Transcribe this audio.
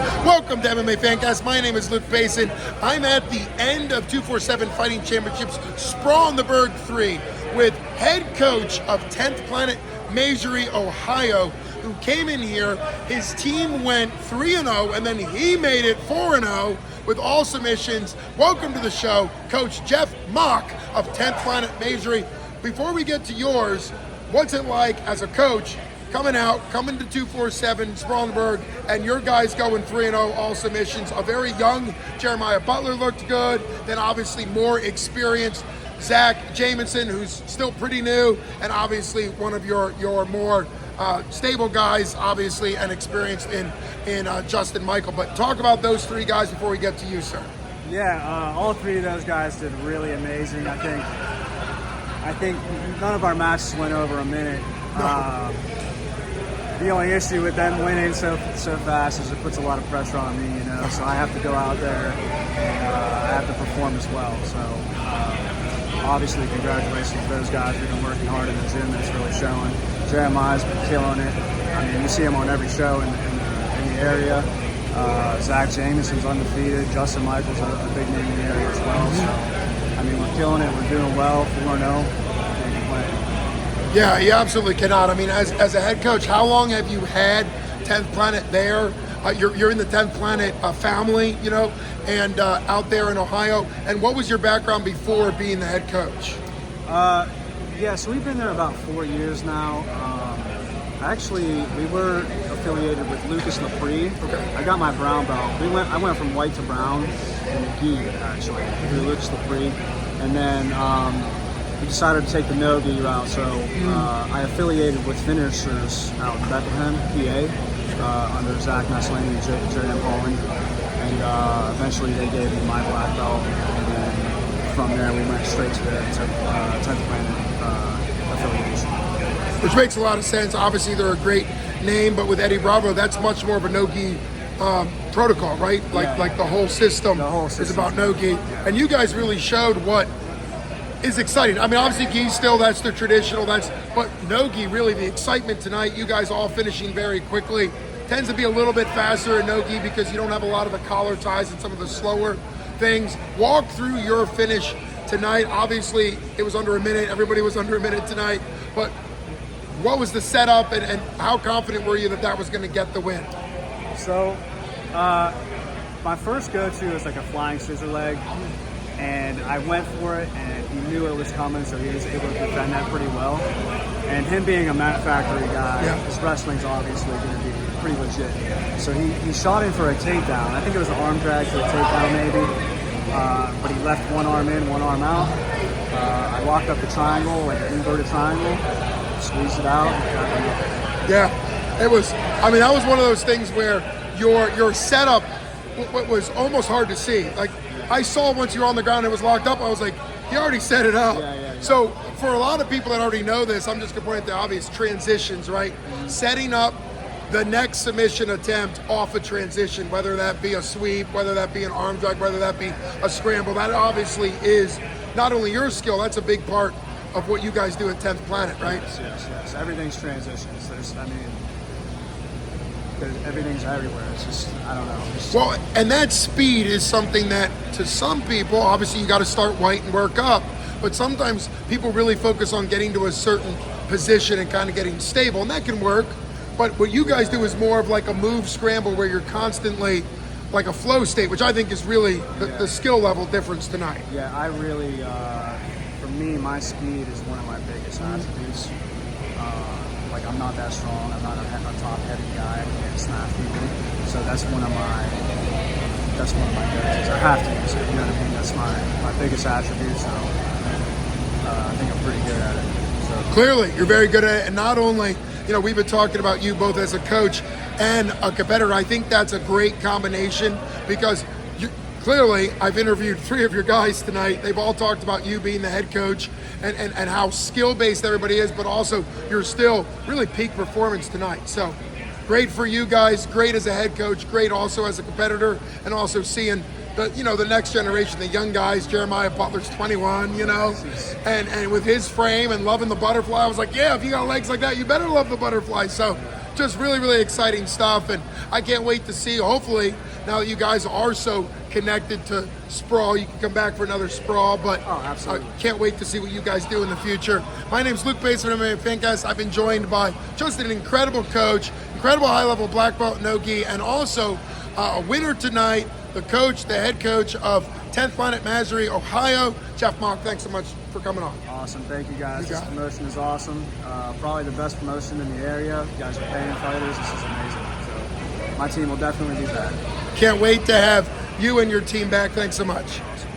Welcome to MMA Fancast. My name is Luke Payson. I'm at the end of 247 Fighting Championships Sprawl in the Burgh 3 with head coach of 10th Planet, Masury, Ohio, who came in here. His team went 3-0, and then he made it 4-0 with all submissions. Welcome to the show, Coach Jeff Mock of 10th Planet, Masury. Before we get to yours, what's it like as a coach coming to 247 Sprawl in the Burgh, and your guys going 3-0, all submissions? A very young Jeremiah Butler looked good, then obviously more experienced Zach Jamison, who's still pretty new, and obviously one of your more stable guys, obviously, and experienced in Justin Michael. But talk about those three guys before we get to you, sir. Yeah, all three of those guys did really amazing. I think none of our matches went over a minute. No. The only issue with them winning so fast is it puts a lot of pressure on me, you know. So I have to go out there and I have to perform as well. So obviously, congratulations to those guys. We've been working hard in the gym, and it's really showing. Jeremiah's been killing it. I mean, you see him on every show in the area. Zach Jamison's undefeated. Justin Michael's a big name in the area as well. So, I mean, we're killing it. We're doing well. 4-0. Can't complain. Yeah, you absolutely cannot. I mean, as a head coach, how long have you had 10th Planet there? You're in the 10th Planet family, you know, and out there in Ohio. And what was your background before being the head coach? Yeah, so we've been there about 4 years now. Actually, we were affiliated with Lucas Lepre. Okay. I got my brown belt. I went from white to brown in the gi, actually, through Lucas Lepre. And then we decided to take the no-gi route. So I affiliated with finishers out in Bethlehem, PA, under Zach Maslany and J.M. Holland. And eventually they gave me my black belt. And then from there we went straight to the 10th Planet affiliation. Which makes a lot of sense. Obviously, they're a great name, but with Eddie Bravo, that's much more of a no-gi protocol, right? Like the whole system is about no-gi. Yeah. And you guys really showed what is exciting. I mean, obviously, gi still, that's the traditional, but no-gi, really the excitement tonight, you guys all finishing very quickly. Tends to be a little bit faster in no-gi because you don't have a lot of the collar ties and some of the slower things. Walk through your finish tonight. Obviously, it was under a minute. Everybody was under a minute tonight. But what was the setup, and how confident were you that was going to get the win? So, my first go-to was like a flying scissor leg, and I went for it, and he knew it was coming, so he was able to defend that pretty well. And him being a Mat Factory guy, his wrestling's obviously going to be pretty legit. So he shot in for a takedown. I think it was an arm drag for a takedown maybe, but he left one arm in, one arm out. I locked up the triangle, like an inverted triangle, squeezed it out. Yeah, it was. I mean, that was one of those things where your setup was almost hard to see. Like I saw once you were on the ground and it was locked up, I was like, he already set it up. Yeah. So for a lot of people that already know this, I'm just going to point out the obvious transitions, right? Mm-hmm. Setting up the next submission attempt off a transition, whether that be a sweep, whether that be an arm drag, whether that be a scramble, that obviously is not only your skill, that's a big part of what you guys do at 10th Planet, right? Yes. Everything's transitions. Everything's everywhere. It's just, I don't know. Well, and that speed is something that to some people, obviously you got to start white and work up, but sometimes people really focus on getting to a certain position and kind of getting stable, and that can work. But what you guys do is more of like a move scramble where you're constantly like a flow state, which I think is really the skill level difference tonight. Yeah, I really, for me, my speed is one of my biggest attributes. Like I'm not that strong. I'm not a top heavy guy. I can't smash people. So that's one of my go-tos. I have to use it. You know what I mean? That's my biggest attribute. So I think I'm pretty good at it. So clearly, you're very good at it, and not only. You know, we've been talking about you both as a coach and a competitor. I think that's a great combination because clearly I've interviewed 3 of your guys tonight. They've all talked about you being the head coach and how skill-based everybody is, but also you're still really peak performance tonight. So great for you guys, great as a head coach, great also as a competitor, and also seeing the next generation, the young guys. Jeremiah Butler's 21, and with his frame and loving the butterfly, I was like, yeah, if you got legs like that, you better love the butterfly. So just really, really exciting stuff. And I can't wait to see, hopefully, now that you guys are so connected to Sprawl, you can come back for another Sprawl. But absolutely. I can't wait to see what you guys do in the future. My name's Luke Basin, I'm a Fancast. I've been joined by just an incredible coach, incredible high-level black belt no-gi, and also a winner tonight, the coach, the head coach of 10th Planet Masury, Ohio. Jeff Mock, thanks so much for coming on. Awesome. Thank you, guys. This promotion is awesome. Probably the best promotion in the area. You guys are paying fighters. This is amazing. So my team will definitely be back. Can't wait to have you and your team back. Thanks so much. Awesome.